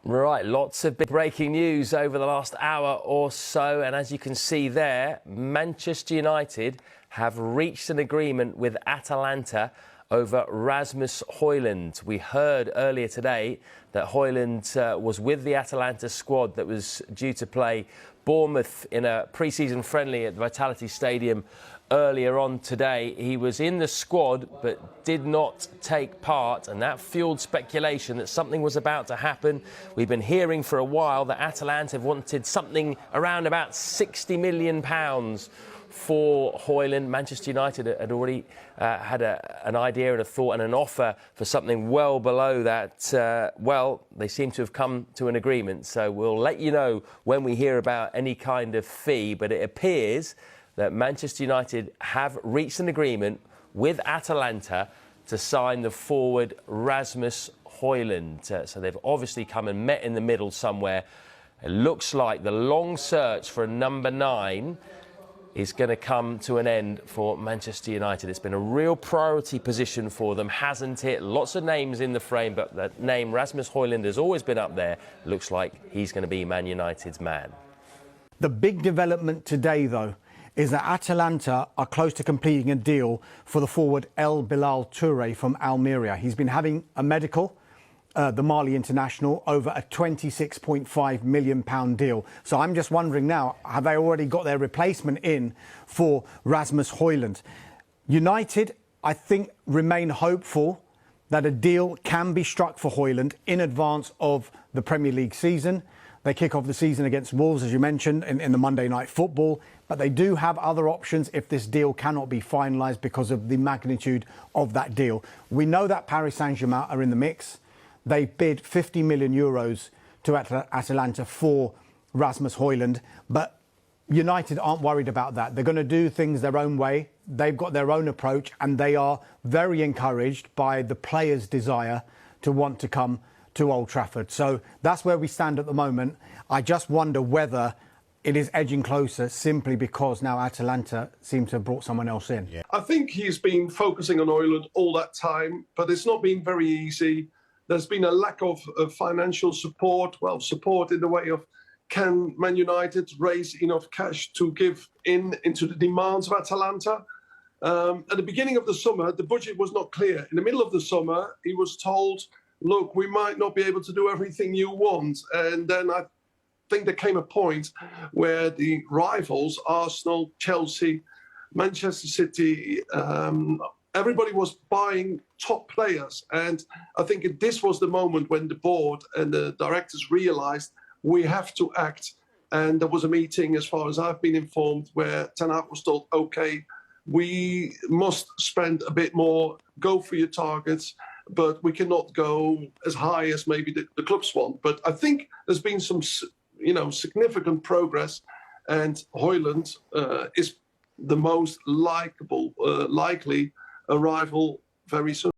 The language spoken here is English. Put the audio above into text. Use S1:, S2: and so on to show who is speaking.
S1: Right, lots of big breaking news over the last hour or so, and as you can see there, Manchester United have reached an agreement with Atalanta over Rasmus Højlund. We heard earlier today that Højlund was with the Atalanta squad that was due to play Bournemouth in a pre-season friendly at the Vitality Stadium earlier on today. He was in the squad but did not take part, and that fueled speculation that something was about to happen. We've been hearing for a while that Atalanta wanted something around about £60 million for Højlund. Manchester United had already had an idea and a thought and an offer for something well below that. Well, they seem to have come to an agreement, so we'll let you know when we hear about any kind of fee, but it appears that Manchester United have reached an agreement with Atalanta to sign the forward Rasmus Højlund. So they've obviously come and met in the middle somewhere. It looks like the long search for a number 9 is going to come to an end for Manchester United. It's been a real priority position for them, hasn't it? Lots of names in the frame, but the name Rasmus Højlund has always been up there. Looks like he's going to be Man United's man.
S2: The big development today, though, is that Atalanta are close to completing a deal for the forward El Bilal Touré from Almeria. He's been having a medical, the Mali international, over a £26.5 million deal. So I'm just wondering now, have they already got their replacement in for Rasmus Højlund? United, I think, remain hopeful that a deal can be struck for Højlund in advance of the Premier League season. They kick off the season against Wolves, as you mentioned, in the Monday Night Football. But they do have other options if this deal cannot be finalised because of the magnitude of that deal. We know that Paris Saint-Germain are in the mix. They bid €50 million to Atalanta for Rasmus Højlund. But United aren't worried about that. They're going to do things their own way. They've got their own approach, and they are very encouraged by the players' desire to want to come to Old Trafford. So that's where we stand at the moment. I just wonder whether it is edging closer simply because now Atalanta seem to have brought someone else in.
S3: Yeah. I think he's been focusing on Højlund all that time, but it's not been very easy. There's been a lack of financial support, support in the way of can Man United raise enough cash to give into the demands of Atalanta? At the beginning of the summer, the budget was not clear. In the middle of the summer, he was told, look, we might not be able to do everything you want. And then I think there came a point where the rivals, Arsenal, Chelsea, Manchester City, everybody was buying top players. And I think this was the moment when the board and the directors realized we have to act. And there was a meeting, as far as I've been informed, where Ten Hag was told, OK, we must spend a bit more, go for your targets, but we cannot go as high as maybe the clubs want. But I think there's been some, significant progress, and Højlund is the most likely arrival very soon.